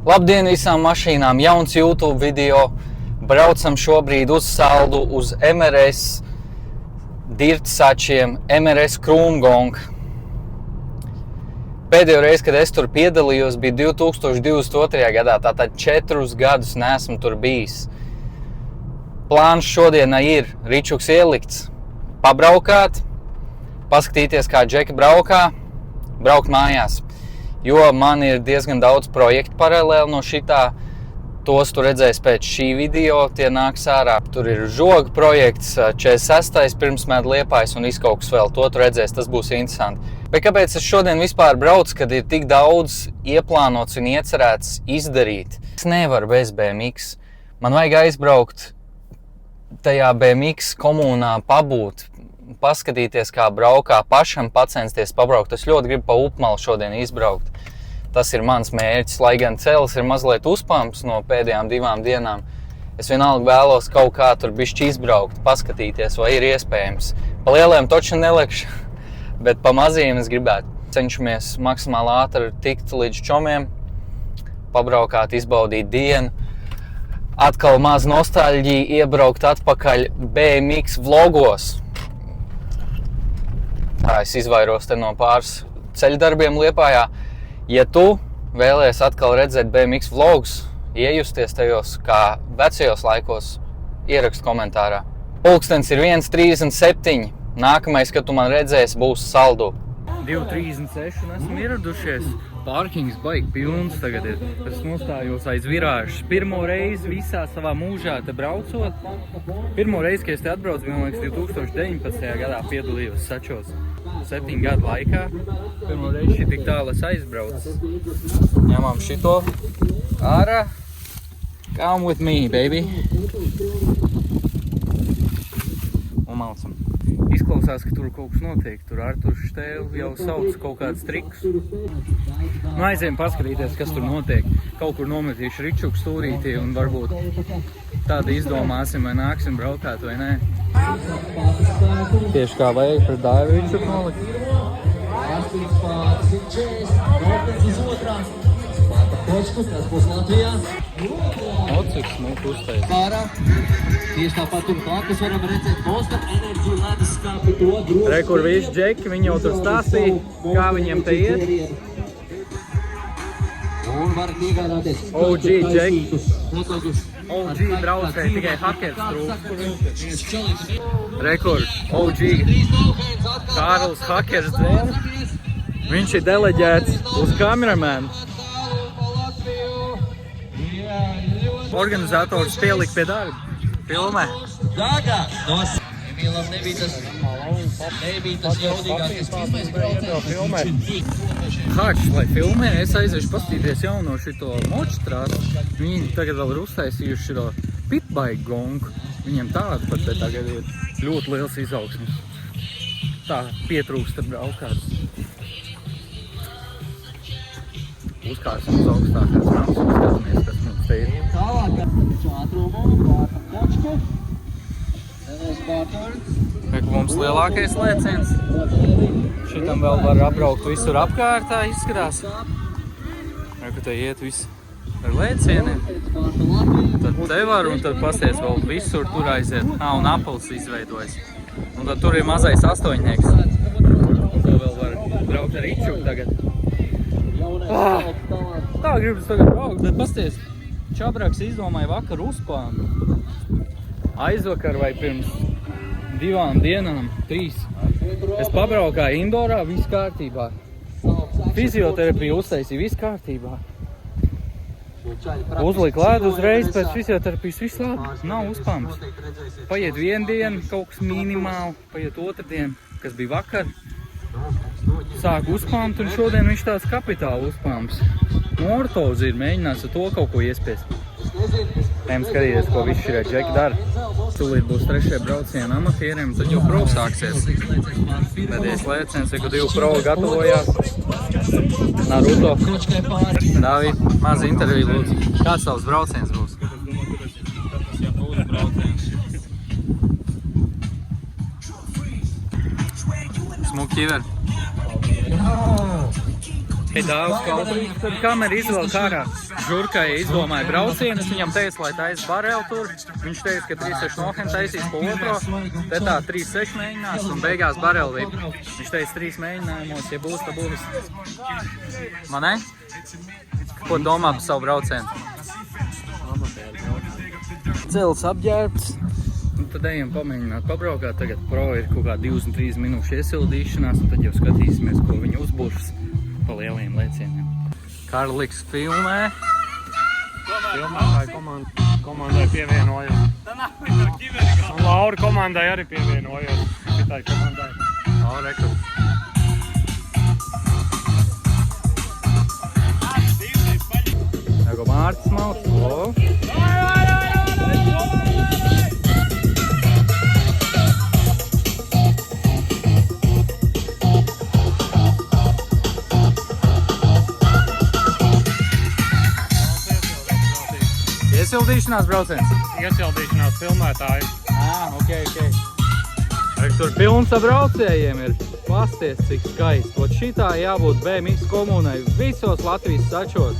Labdien visām mašīnām, jauns YouTube video. Braucam šobrīd uz Saldu, uz MRS dirtsačiem, MRS Krūmgong. Pēdējo reizi, kad es tur piedalījos, bija 2022. gadā, tātad 4 gadus neesmu tur bijis. Plāns šodienai ir ričuks ielikts, pabraukāt, paskatīties, kā džeki braukā, braukt mājās. Jo man ir diezgan daudz projektu paralēli no šitā. Tos tu redzēsi pēc šī video, tie nāks ārā. Tur ir žoga projekts, 46. pirmsmēd Liepājs un izkauks vēl. To tu redzēsi, tas būs interesanti. Bet kāpēc es šodien vispār braucu, kad ir tik daudz ieplānots un iecerēts izdarīt? Es nevaru bez BMX. Man vajag aizbraukt tajā BMX komunā, pabūt, paskatīties, kā braukā, pašam pacensties pabraukt. Es ļoti gribu pa Upmalu šodien izbraukt. Tas ir mans mērķis, lai gan celis ir mazliet uzpamps no pēdējām 2 dienām. Es vienalga vēlos kaut kā tur bišķi izbraukt, paskatīties, vai ir iespējams. Pa lieliem toču nelekšu, bet pa maziem es gribētu. Cenšamies maksimāli ātri tikt līdz čomiem, pabraukāt, izbaudīt dienu. Atkal maz nostalģija, iebraukt atpakaļ BMX vlogos. Tā, es izvairos te no pāris ceļdarbiem Liepājā. Ja tu vēlies atkal redzēt BMX vlogus, iejusties tajos kā vecajos laikos, ierakst komentārā. Pulkstens ir 1:37. Nākamais, kad tu man redzēsi, būs Saldu. 2:36 un esam ieradušies. Parkings baigi pilns tagad ir. Es nostājos aiz virāžas. Pirmo reizi visā savā mūžā te braucot. Pirmo reizi, kad es te atbraucu, bija, man liekas, 2019. gadā piedalījos sačos. 7 gadu laikā. Pirmo reizi šī tik tālu es aizbraucu. Ņemam šito ārā. Come with me, baby. Un malcam. Izklausās, ka tur kaut kas notiek. Tur Arturs Štēl jau sauc kaut kādus trikus. Nu, aizējam paskatīties, kas tur notiek. Kaut kur nometīšu ričuku stūrītī un varbūt tāda izdomāsim, vai nāksim braukāt vai nē. Tieši kā vajag pret daivu ričuku nolikt. O, cik smuku uztais. Tieši tāpat tur blakus varam redzēt Boston Energy leduskapi to droši. Re, kur visi džeki, viņi jau tur stāstīja, kā viņiem te iet. Un varat iegādāties OG džeki. motogus. OG braucēji, tikai hakers trūk. Re, kur OG Kārlis hakers dzēna. Viņš ir deleģēts uz kameramēnu. Organizators pielika pie darba. Filmē. Emīlam nebija tas jaudīgākais pirmais brauciens. Hač, lai filmē, es aiziešu paskatīties jauno šito močtrāsu. Viņi tagad vēl ir uztaisījuši šito pitbike gongu. Viņiem tāda pat te tagad ir ļoti liels izaugsmes. Tā pietrūkst ar braukās. Uzkārsim uz augstākās nams un skatāmies, kas mums te ir. Tālāk ar šo ātrumu, vārtam kočku. Vai mums lielākais lēciens? Šitam vēl var apbraukt visur apkārtā, izskatās. Vai, ka te iet viss ar lēcieniem. Tad te var un tad pasties vēl visur tur aiziet. Un apels izveidojas. Un tad tur ir mazais astoņnieks. To vēl var braukt ar ričuku tagad. Tā gribas tagad braukt, bet pasties. Čabraks izdomāja vakar uzpānu. Aizvakar vai pirms 2 dienām, 3. Es pabraukāju indorā, viss kārtībā. Fizioterapija uztaisīja, viss kārtībā. Uzlika lēdu uzreiz pēc fizioterapijas, viss labi, nav uzpams. Paiet 1 diena, kaut kas minimāli, paiet 2 diena, kas bija vakar. Sāk uzpāmt un šodien viņš tāds kapitāli uzpāms. Ortozi ir mēģinās ar to kaut ko iespiest. Ejam skatīties, ko visi šie džeki dara. Tūlīt būs 3. brauciena amatieriem, tad jau pro sāksies. Pēdējais lēciens, kad 2 pro gatavojās. Naruto. Dāvī, maz interviju lūdzu. Kāds tavs brauciens būs? Smuki ķiver. Dāvs kaut. Tad kamera izvēl kārā. Žurkai izdomāja braucienu, es viņam teicu, lai taisa bareli tur. Viņš teica, ka 3-6 nohem taisīs pa otro, te tā 3-6 mēģinās un beigās bareli vip. Viņš teica 3 mēģinājumos, ja būs, tad būs. Man ne? Ko domā par savu braucienu? Cels apģērbts. Un tad ejam pamēģināt pabraukāt. Tagad pro ir kaut kā 23 minūšu iesildīšanās, un tad jau skatīsimies, ko viņi uzbūrs pa lieliem lēcieniem. Karliks filmē. Filmētāji komandai pievienojos. Un Laura komandai arī pievienojos. Šitai komandai. Rekur. Ego Mārtis Maus. Iesildīšanās brauciens? Iesildīšanās filmētāji. Ok. Tur films ar braucējiem ir. Pasties, cik skaisti. Ot šitā jābūt BMX komunai visos Latvijas sačos.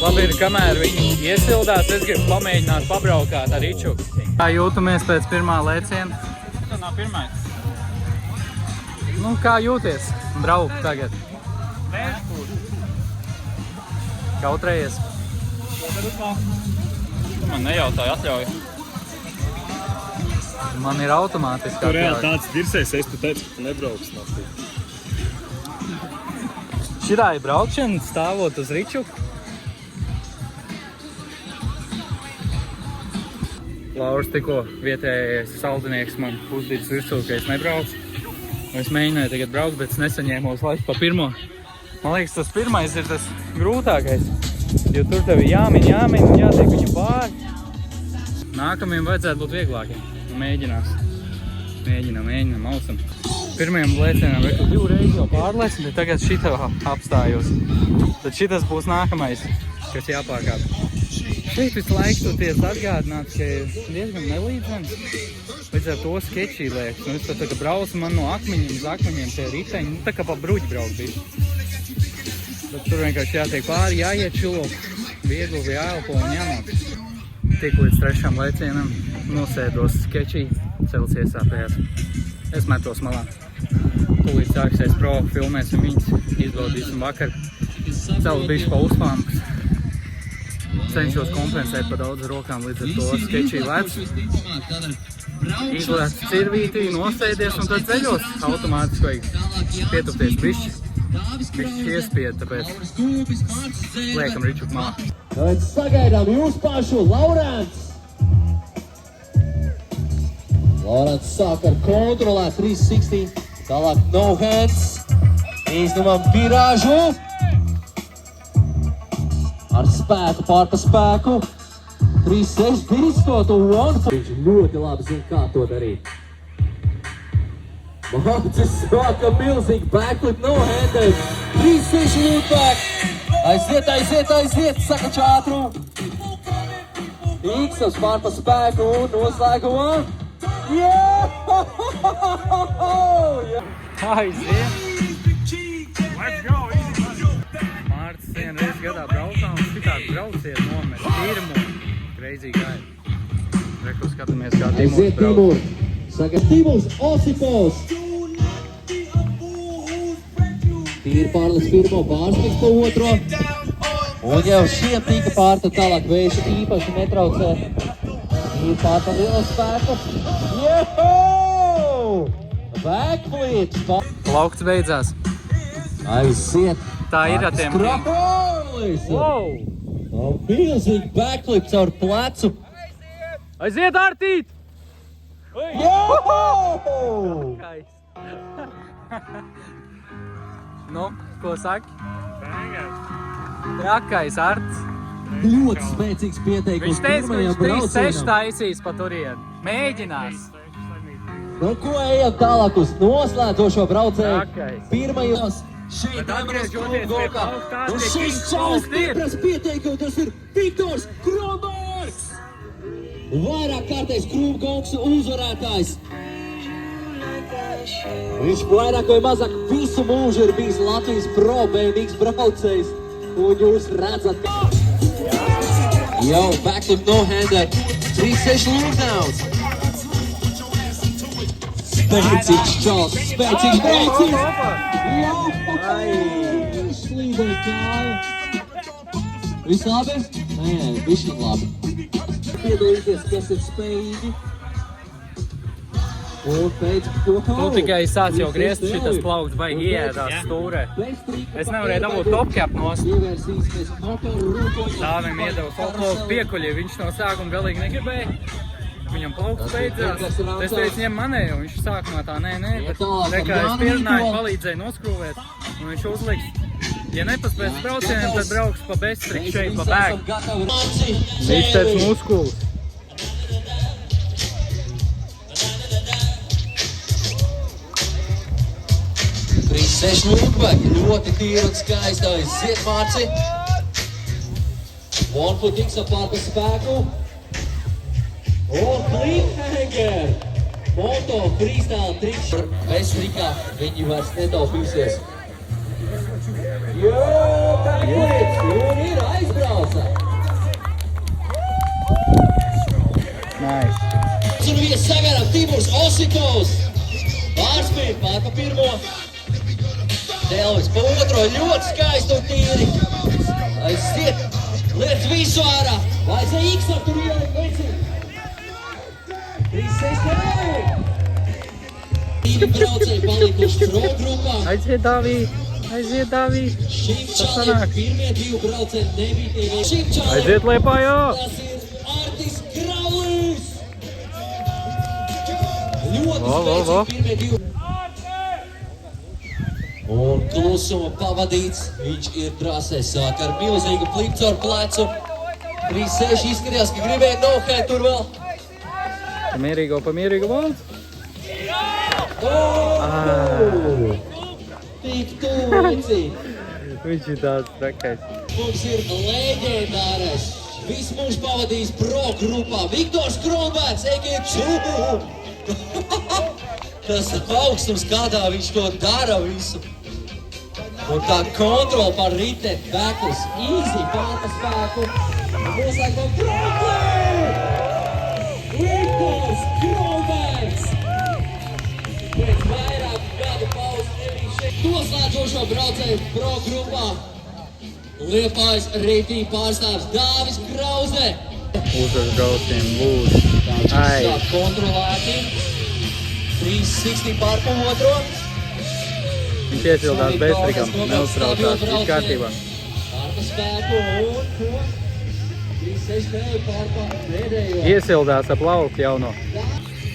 Labi ir, kamēr viņi iesildās, es gribu pamēģināt pabraukāt ar Ričuku. Kā jūtamies pēc pirmā lēciena? Tā nav pirmais. Nu, kā jūties? Braukt tagad. Kautrējies. Man nejautāja atļauju. Man ir automātiski Tur reāli atļauj. tāds virsējs, es tu teicu, ka tu nebrauks naktī. Šitā ir braukšana stāvot uz Ričuku. Lauris tikko vietējais saldinieks man uzdīts virsū, ka es nebraucu. Es mēģināju tagad braukt, bet es nesaņēmos laiku pa pirmo. Man liekas, tas pirmais ir tas grūtākais, jo tur tev ir jāmin un jātiek viņu pāri. Nākamajam vajadzētu būt vieglākiem. Mēģinām, ausam. Pirmajam lēcienam reku 2 reizes jau pārlēsim, bet tagad šito apstājos. Tad šitas būs nākamais, kas jāpārkāp. Šeit visu laiku tu tiec atgādināts, ka ir diezgan nelīdzens. Līdz ar to skečī liekas. Un es tā kā braucu man no akmeņiem uz akmeņiem tie riteņi, tā kā pa bruģi braukt bija. Bet tur vienkārši jātiek pāri, jāiet čilop, viegli jāelpo un jānāk. Tik līdz 3. lēcienam nosēdos skečī, cels iesāpējās. Es metos malā. Tūlīt sāksies pro, filmēsim viņus, izbaudīsim vakar. Cels bišķi pa uzpāmkas. Cenšos kompensēt pa daudz rokām, līdz ar to skečī lēc. Izlēc cirvītī, nosēdies un tad ceļos. Automātiski vajag pietupties bišķi iespied, tāpēc liekam Ričuku malā. Tad sagaidām jūs pašu, Laurents! Laurents sāk ar kontrolēt 360, tālāk no hands, izņemam virāžu. Ar spēku pār pa spēku. 3-6 pistotu one. Viņš ļoti labi zina, kā to darīt. Mārcis sāka milzīgi backflip no handed. 3-6 loot back. Aiziet, saka čātru. Iksams pār pa spēku un noslēgumā. Yeah! Aiziet! Let's go, easy! Mārcis vienreiz gadā braukā un šitādi brauciet nomest pirmo. Crazy guy. Reku skatāmies, kā Aiziet, Timurs brauc. Timur. Saka Timurs Osipovs. Tīri pārlis pirmo, pārsniks pa otro. Un jau šiem tika pārta tālāk vējuši īpaši netraucē. Tīri pārta liela spēka. Juhu! Backflips. Laukts beidzās. Aiziet. Tā ir ar tiem. Skrapolis. Wow! Milzīgi backflip caur plecu. Aiziet, Artīt! Juhu! Nu, ko saki? Bangers! Trakais Arts. Ļoti spēcīgs pieteikums Viņš teica, ka pirmajam viņš 3-6 braucienam. taisīs pa turienu. Mēģinās. Nu, ko ejam tālāk uz noslēdzošo braucēju? Trakais. Pirmajos šeit Bet Emrās atgriežoties pie Kolgokā. kaut kāds Un tie šis Kings čalis Paul ir. stipras pieteikums, tas ir Viktors Kromers! vairāk kārtais krūmkongs uzvarētājs. Viņš vairāk vai mazāk visu mūžu ir bijis Latvijas Pro BMX braucējs. Un jūs redzat, ka... Yo, backflip no-hander, 3-6 lookdowns. Spēcīgs čals, spēcīgs braucīs. Yo, viņš slīdēja kāju. Viss labi? Nē, višķi labi. Piedalīties, kas ir spējīgi. Un pēc to... Tu tikai sāc jau griezt, šitas plaukts baigi ieēdās stūrē. Es nevarēju dabūt topcap nost. Dāvim iedevu plauktu piekuļi, viņš no sākuma galīgi negribēja. Viņam plaukts beidzās. Es teicu, ņem manēju, un viņš sāk no tā, nē, bet rekā es pierunāju, palīdzēju noskrūvēt, un viņš uzliks. Ja nepaspēs braucieniem, tad brauks pa bestrik šeit, pa bēgu. Biceps muskulis. Seši lūkbēki, ļoti tīri un skaisti, aiziet Mārci. One foot tiks apār pa spēku. Un cliffhanger. Moto freestyle triks. Vestrikā viņi vairs netaupīsies. Jo, backflips, un ir aizbrauca. Nice. Un vies sagaram Timurs Osikovs. Pārspīd pār pa pirmo. Delvis pa otro, ļoti skaisti un tīri. Aiziet, liec visu ārā. Vajadzēja X ar tur ielikt, veci. 3-6, Divi braucēji palikuši pro grupā. Aiziet, Dāvī. Šim čalim pirmie divi braucēji nebija tie vēl. Šim čalim Aiziet, Liepājā. tas ir Artis Graulis. Ļoti spēcīgi pirmie divi. Un klusuma pavadīts, viņš ir trasē, sāk ar milzīgu flipu caur plecu. 3-6 izskatījās, ka gribēja no-head tur vēl. Pamierīgo valds. Tik tuvu, veci. Viņš ir tāds trakais. Mums ir leģendārais, visu mūžu pavadījis pro grupā. Viktors Kronbergs, EG2. Tas augstums, kādā viņš to dara visu. Un tā kontrola par riteni, backlis, easy, pārpa spēku. Noslēgumā Brooklyn! Viktors Kronbergs! Pēc vairāk gadu pauzes nebija šeit. Noslēdzošo braucēju pro grupā. Liepājas rītī pārstāvs Dāvis Krause. Uzvar braucien, lūdzu. Ai. Kontrolēti. 360 pār pa otro. Viņš iesildās bestrikam, neuztraucās, viss kārtībā. Pārpa spēku un ko? 360 pār pa pēdējo. Iesildās ap lauku jauno.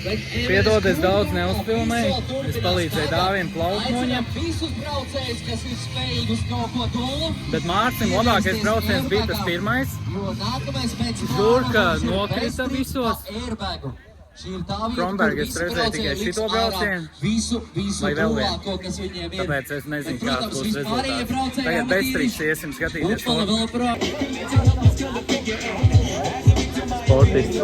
Piedod, es daudz neuzfilmēju. Es palīdzēju Dāvim plaukt noņemt. Visus braucējus, kas ir spējīgi uz kaut ko tuvu. Bet Mārcim labākais brauciens bija tas pirmais. Jo nākamais pēc Žurka nokrita visos. Airbagu. Šī ir tā vieta, Kromberg, kur es visi redzēju braucēji tikai liks šito ārā braucienu. Visu Vai vēl vienu. tuvāko, kas viņiem ir. Tāpēc es nezinu, Bet, kāds protams, būs vispārējie rezultāts. braucēji Tagad amatīri. bestriks iesim skatīties Upala vēl pro. sportisti.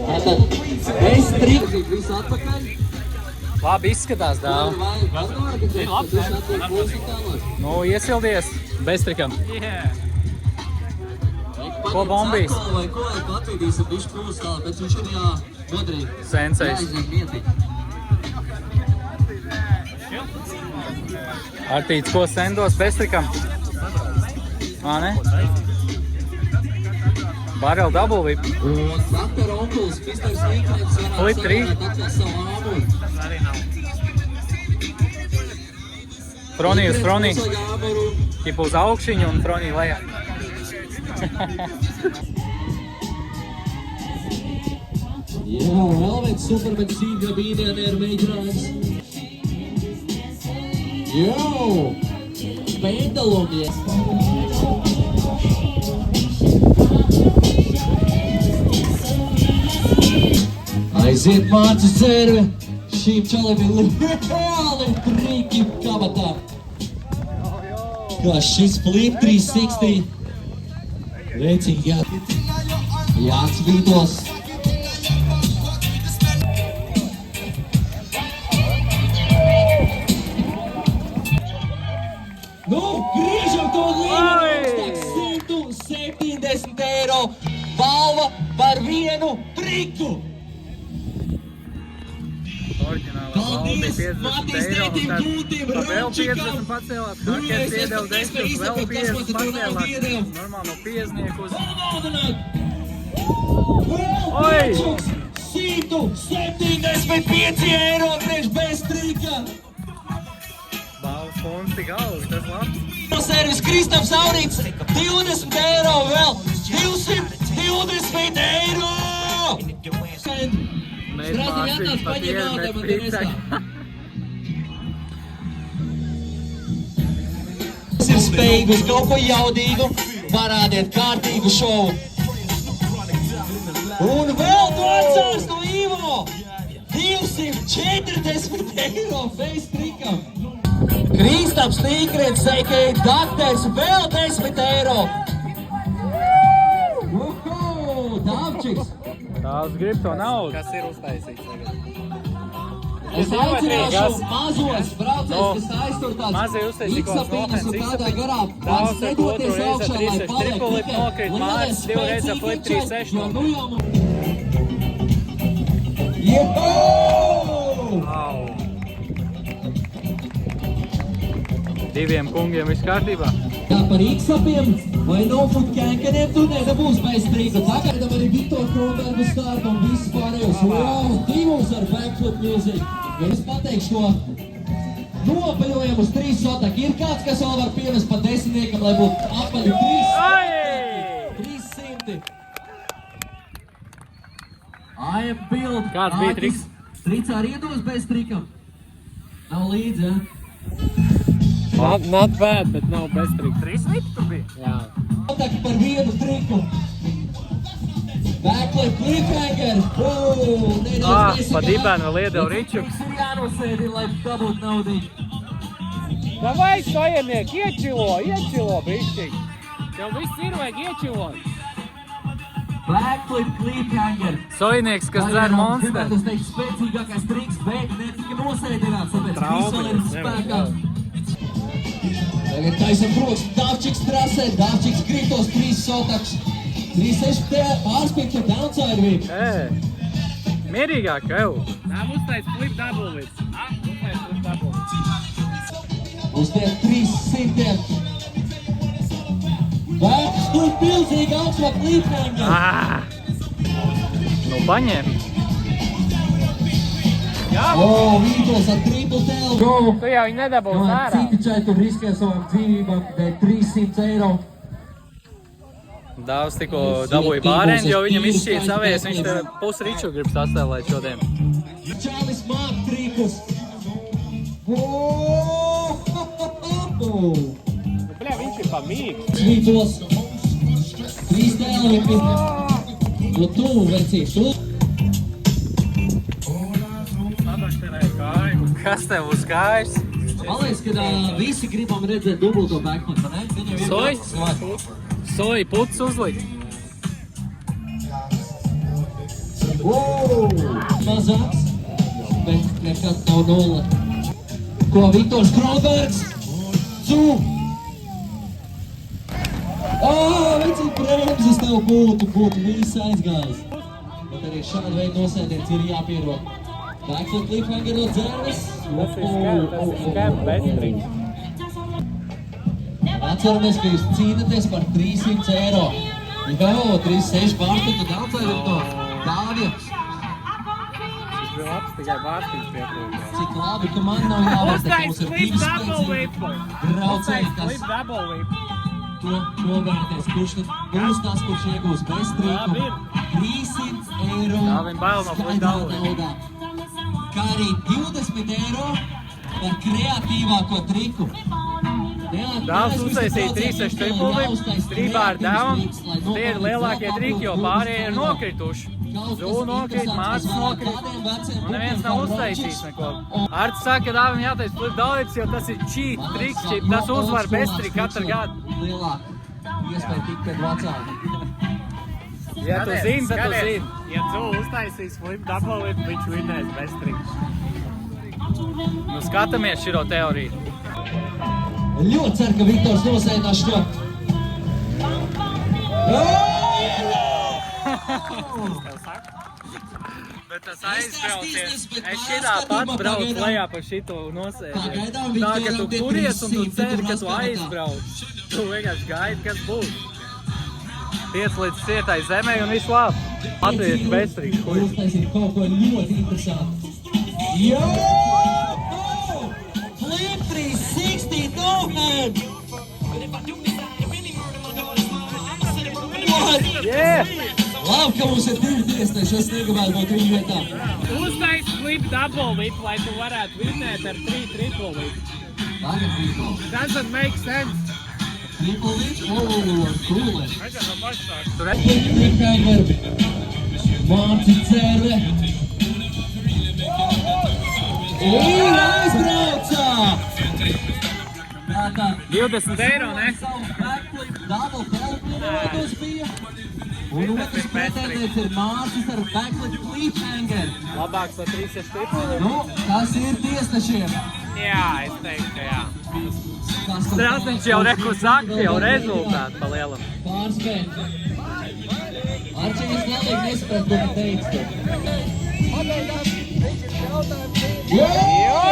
Tātad, bez trikti, visu atpakaļ. Labi izskatās, dāva. Nu, iesildies bestrikam. Ko bombīs? Vai ko, lai patvīdīsim bišķi pūstāli, bet viņš ir godrīgi. Sensejs. Jāizņem mietīgi. Artīts, ko sendos bestrikam? Ā, ne? Barrel double whip. Un Dakara onkulis, Misters Līkrens, Flip 3. atkal savu āmuri. Fronī uz fronī. Līkrens āmuru. Tipu uz augšiņu un fronī lejā. Jā, vēl viens supermedicīna gabīnienēra mēģinājums. Jo! Pendulumi! Aiziet Mārcis Zērve! Šīm čalēm ir reāli triki kabatā. Kā šis flip 360 Veicīgi, jā. Jānis Vītos. Nu, griežam to līmeni, 170 eiro. Balva par vienu triku. Oriģinālā balva bija 50 eiro, un tad pa vēl 50 pacēlās, Hakers iedeva 10, vēl 50 pacēlās, normāli no 50 uz... Oi! 175 eiro priekš bez trika. Balvas fonds tik augsts, tas labs. Servis Kristaps Aurīts, 20 eiro vēl, 220 eiro! Mēs mācības pat iemet prīcāk. Tas ir spējīgi uz kaut ko jaudīgu, parādiet kārtīgu šovu. Un vēl tu atsārs no Ivo! 240 eiro face trikam! Kristaps Tīkrets, a.k.a. Dakters, vēl 10 eiro! Uhu, Dāvčiks! Tās grib to naudu. Kas ir uztaisīts tagad? Es aicināšu mazos braucējus, kas aiztur tāds Mazie uztaisīja kaut kāds X-apīnas un kādā garā, Daudz lai ar otru nedoties reizi augšā, ar lai 3-6 paliek tripli tikai nokrīt, Mārcis lielie, 2 reizi ar flip spēcīgi 3-6 jo nokrīt. nu jau Jehoo! Au. Diviem kungiem viss kārtībā. Kā par X-apiem vai no-foot kenkeniem tu nedabūs bez trīka. Tagad arī Viktor Kronbergu startu un visus pārējos. Wow, divus ar backflip music. Ja es pateikšu to nopaļojam uz 3 sotaku. Ir kāds, kas vēl var pievest pa 10, lai būtu apaļu 300. I am build. Kāds bija triks? Tricā arī iedos bez trikam. Nav līdzi, ja? Not bad, bet nav bez trika. 3 slipi tu bija? Jā. Sotaku par vienu triku. Backflip cliffhanger. Pa dibēnu vēl iedeva Ričuks. Ir jānosēdi, lai dabūt naudiņu. Davai, stojeniek, iečilo bišķiņ. Tev viss ir, vajag iečilot. Backflip cliffhanger. Sojnieks, kas dzer Monster. Gribētu es teikt spēcīgākais triks, bet netika nosēdināts, tāpēc viss vēl ir spēkā. Tagad taisam proks, Dāvčiks trasē, Dāvčiks kritos 3 sotaks. 3-6 pārspīkļa downside whip. Mierīgāk, ev. Nav uztais flip double whip. Uztais flip double whip. Uz tiem 300. Backflip pilzīgi augstā cliffhanger. Nu, paņem. Vītos ar triple tail. Tu jau viņu nedabūs ārā. Citi čai tur riskē savām dzīvībām, dēļ 300 eiro. Dāvs tikko dabūja bāreņu, jo viņam izšķīt savies. Viņš te pusi Riču grib sastēlēt šodien. Čālis māk trikus. Bļā, viņš ir pa mīgs. Vītos. 3 tēlipi. No tu, vecīši, tu. Kas tev uz kājas? Man liekas, ka visi gribam redzēt dubulto backflip, ne? Soji? Soji puts uzlikt. Mazāks, bet nekad nav 0. Ko Viktors Kronbergs? Vecīt bremzes tev būtu viss aizgājis. Bet arī šāda veida nosēdiens ir jāpierod. Backflip cliffhanger no dzērves. Tas ir skam bez triks. Atceramies, ka jūs cīnaties par 300 eiro. Jau, 3-6 pārspīkļa downside no Dāvija. Tas bija labs, tikai bārstiņš pietrūkst. Cik labi, ka man nav jāvērst, ka Uztais mums ir flip 2 double whip. braucēji, Uztais flip kas double whip. to novērties, kurš tad būs tas, kurš iegūs bez triku. Labi ir. 300 eiro Jā, viņi bail no flip double. naudā. Kā arī 20 eiro par kreatīvāko triku. Dāvs uztaisīja 3-6 tripuli, strībā ar dēvam. Tie ir lielākie triki, jo pārējie ir nokrituši. Zū nokrīt, Mārcis nokrīt. Un neviens nav uztaisījis neko. Arts saka, ka dāvam jātais flip double whips, jo tas ir cheat triks, tas uzvar bez trika katru gadu. iespēja tikt pie vecāka. Ja tu zini, tad tu zini. Ja tu uztaisīs flip double, viņš vinnēs bez triks. Nu, skatāmies širo teoriju. Ļoti ceru, ka Viktors nosēdās šo. Bet tas aizbraucies. Es šitā pat braucu lejā pa šito nosēdienu. Tā, ka tu turies un tu ceri, ka tu aizbrauc. Tu vienkārši gaidi, kas būs. Tiec līdz cietai zemē un viss labi. Latviešu bezstrīks, kuļ. Uztaisīt kaut ko ļoti interesantu. Jo! Flip 360 no-hand! What? Yeah! Labi, ka mums ir divi tiesneši, es negribētu būt viņu vietā. Uztais flip double whip, lai tu varētu vinnēt ar 3 triple whip. Tagad triple. Doesn't make sense. Triple whip? Cool. Aizvien no pašsāk. Cliffhanger. Mārci Cere. Un aizbraucā! Tātad 20 eiro, ne? double pelpinotos bija. Un otrs pretendents ir Mārcis ar backflip cliffhanger. Labāks par 3 triple. Nu, tas ir tiesnešiem. Jā, es teiktu, ka jā. Strāsniņš jau reku saka, jau rezultāti pa lielam. Pārspēt. Arčīns galīgi nesaprat, ko man teica.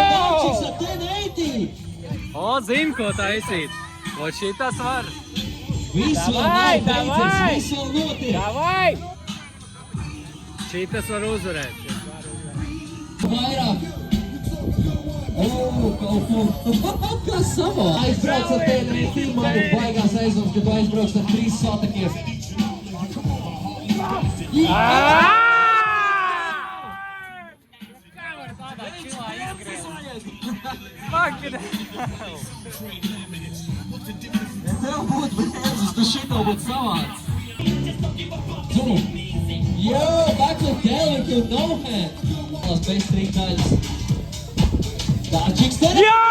Mārcis ar 1080! O, zinu, ko taisīt. O, šitas var. Viss vēl nav beidzies, viss vēl notiek. Davai! Šitas var uzvarēt. Vairāk. Kaut ko. Kas savā? Aizbrauc ar 1080, man ir baigās aizdoms, ka tu aizbrauc ar 3 satakiem. Kā var tādā čilā izgriezt? Fucking Ja tev būtu beidzis, tu šito būtu savāds. Jo, backflip Delvin to no-hand. Tās bezstrīk daļas. Dārčiks te. Yo!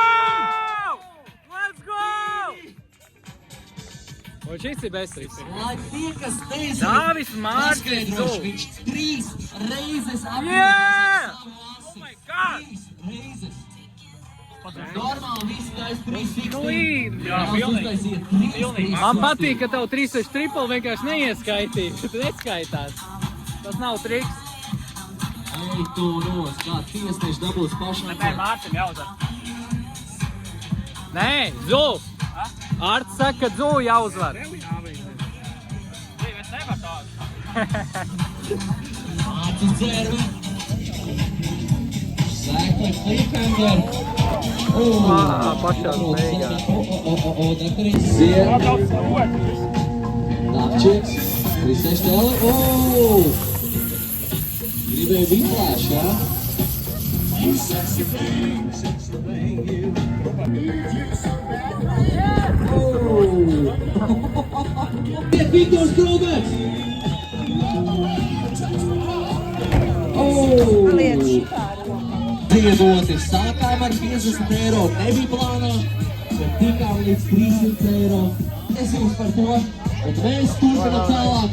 Let's go! O, šis ir bezstrīks. Lai tie, kas nezina, Dāvis Mārcis paskaidrošu, Zul. viņš 3 reizes Yeah! apvienās ar savu asi. God! 3 reizes. Normāli visi taisa 360. Clean! Jā, Brauc pilnīgi. uztaisīja 360. Man patīk, ka tev 3 triple vienkārši neieskaitīja. Tu neskaitās. Tas nav triks. Ej, tu nos, kā tiesneši dabūs pašam. Nē, Mārtim jautā. Nē, Zul! Arts saka, ka Zul jāuzvar. Es nevaru tādu. Mārcis Dzerve. Backflip cliffhanger. Pašā beigās. Dakarīs. Ziet. Dārčiks. 3 tele. Gribēju vitlēš, jā? Iet Viktors Krūmēts! Ziedoti, sākām ar 50 eiro, nebija plānā, bet tikām līdz 300 eiro. Es jums par to, un mēs turpinām tālāk.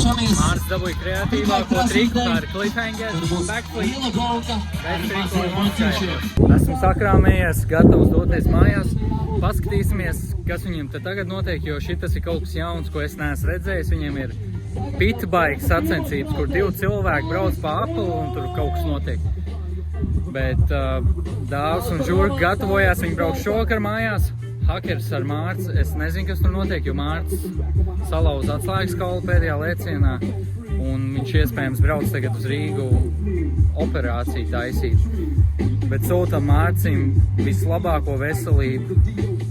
Šamies! Mārcis dabūja kreatīvāko triku ar cliffhanger un backflip. Liela golka, Bezstrīks mocīšiem. Esmu sakrāmējies, gatavs doties mājās. Paskatīsimies, kas viņiem te tagad notiek, jo šitas ir kaut kas jauns, ko es neesmu redzējis. Viņiem ir pitbike sacensības, kur 2 cilvēki brauc pa apli un tur kaut kas notiek. Bet Dāvs un Žurka gatavojās, viņi brauks šovakar mājās. Hakers ar Mārci, es nezinu, kas tur notiek, jo Mārcis salauza atslēgas kaulu pēdējā lēcienā. Un viņš iespējams brauc tagad uz Rīgu operāciju taisīt. Bet sūtam Mārcim vislabāko veselību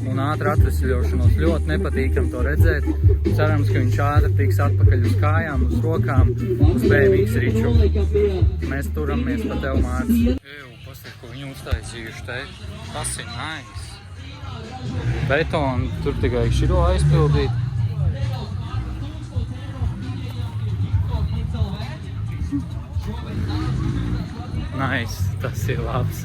un ātru atvesļošanos. Ļoti nepatīkam to redzēt. Cerams, ka viņš ātri tiks atpakaļ uz kājām, uz rokām, uz bēbīgas riču. Mēs turamies pa tev, Mārci. Pasaka, ko viņi uztaisījuši te. Tas ir nice. Betonu tur tikai širo aizpildīt. Nice, tas ir labs.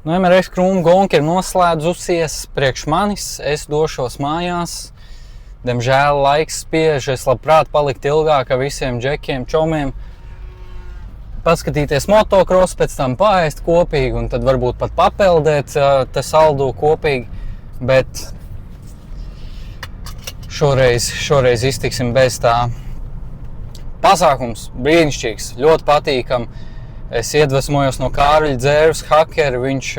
Nu, MRS krūmu gonka ir noslēdzusies priekš manis, es došos mājās. Diemžēl laiks spiež, es labprāt paliktu ilgāk ar visiem džekiem, čomiem. Paskatīties motocross, pēc tam paēst kopīgi un tad varbūt pat papeldēt te saldu kopīgi. Bet šoreiz iztiksim bez tā. Pasākums brīnišķīgs, ļoti patīkam. Es iedvesmojos no Kārļa Dzērvs, hakera, viņš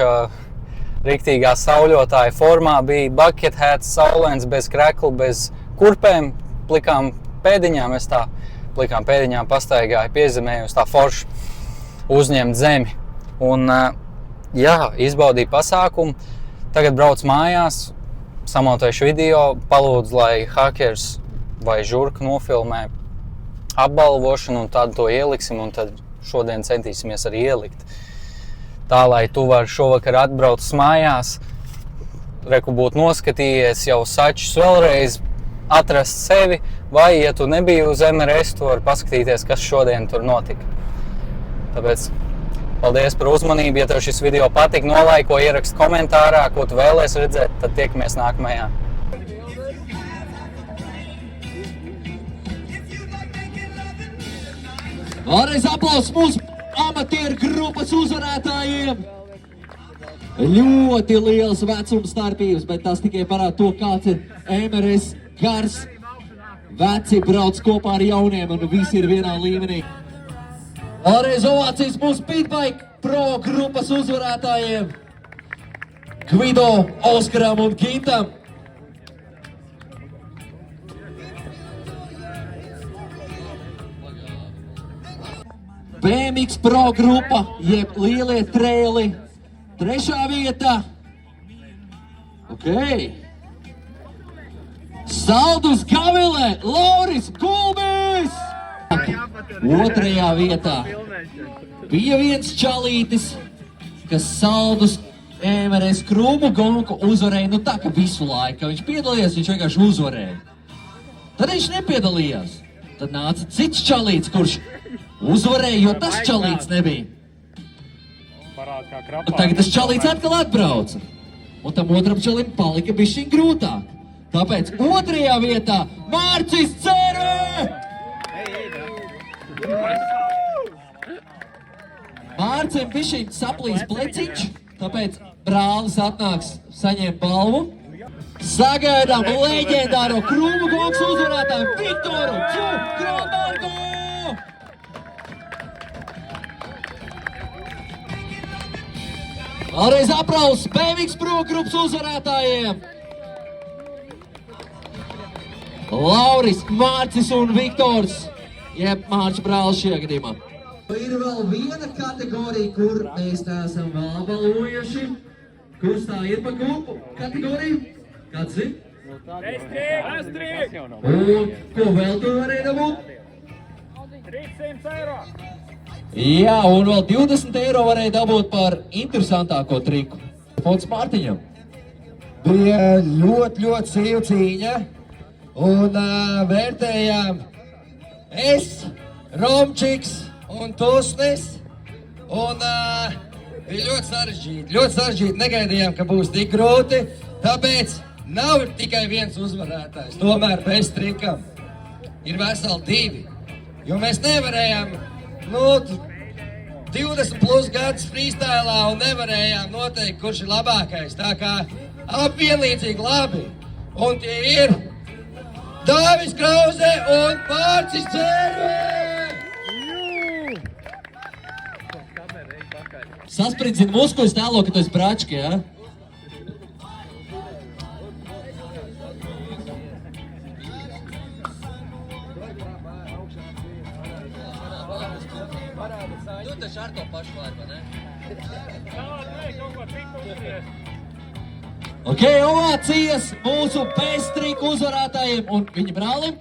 riktīgā sauļotāja formā bija bucket hats, saulēns, bez krekla, bez kurpēm, plikām pēdiņām. Es tā plikām pēdiņām pastaigāju, piezemēju uz tā foršu uzņemt zemi. Un jā, izbaudīju pasākumu. Tagad brauc mājās, samontēšu video, palūdzu, lai hakers vai žurka nofilmē apbalvošanu un tad to ieliksim un tad šodien centīsimies arī ielikt. Tā, lai tu vari šovakar atbrauc mājās, reku būt noskatījies jau sačus vēlreiz, atrast sevi, vai, ja tu nebija uz MRS, tu vari paskatīties, kas šodien tur notika. Tāpēc paldies par uzmanību, ja tev šis video patika, nolaiko, ierakst komentārā, ko tu vēlies redzēt, tad tiekamies nākamajā. Vēlreiz aplausus mūsu amatieru grupas uzvarētājiem. Ļoti liels vecuma starpības, bet tas tikai parāda to, kāds ir MRS gars. Veci brauc kopā ar jauniem un visi ir vienā līmenī. Vēlreiz ovācijas mūsu Speedbike Pro grupas uzvarētājiem. Gvido, Oskaram un Gintam. BMX Pro grupa, jeb lielie traili, 3. vietā. Ok. Saldus Gavilē, Lauris Kulbis. 2. vietā. Bija viens čalītis, kas Saldus MRS krūmu gonku uzvarēja, nu tā, ka visu laiku. Viņš piedalījās, viņš vienkārši uzvarēja. Tad viņš nepiedalījās. Tad nāca cits čalītis, kurš uzvarēja, jo tas čalīts nebija. Un tagad tas čalīts atkal atbrauca. Un tam otram čalim palika bišķiņ grūtāk. Tāpēc 2. vietā Mārcis Cerē! Mārcim bišķiņ saplīs pleciņš, tāpēc brālis atnāks saņemt balvu. Sagaidām leģendāro krūmu gonkas uzvarētāju Viktoru Čukramarku! Vēlreiz aplausus BMX Pro grupas uzvarētājiem! Lauris, Mārcis un Viktors, jeb Mārča brālis šajā gadījumā. Ir vēl viena kategorija, kur mēs neesam vēl apbalvojuši. Kurš tā ir pa grupu kategoriju? Kāds ir? Estrīk! Un ko vēl tu varēja dabūt? 300 eiro! Jā, un vēl 20 eiro varēja dabūt par interesantāko triku. Fonds Mārtiņam. Bija ļoti sīva cīņa, un vērtējām es, Romčiks un Tusnis, un bija ļoti sarežģīti, negaidījām, ka būs tik grūti, tāpēc nav tikai viens uzvarētājs, tomēr bez trikam ir veseli 2, jo mēs nevarējām 20 plus gadus freestylā un nevarējām noteikt, kurš ir labākais. Tā kā apvienlīdzīgi labi. Un tie ir Dāvis Krause un Mārcis Cerē! Saspridzina muskuļus tēlo, ka tu esi brački, ja? taču ar to pašu vārdu, ne? Ok, ovācijas mūsu pēstrīku uzvarētājiem un viņa brālim.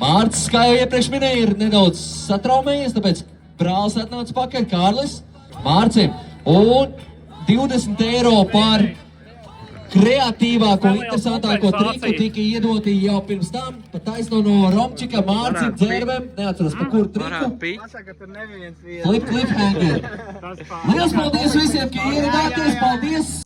Mārcis, kā jau iepriekš minēja, ir nedaudz satraumējies, tāpēc brālis atnāca pakaļ, Kārlis, Mārcim. Un 20 eiro par kreatīvāko, interesantāko triku tika iedoti jau pirms tam, pa taisno no Romčika, Mārcim, Dzērvem, neatceros pa kuru triku. Flip hanger. Liels paldies visiem, ka ieradāties, paldies!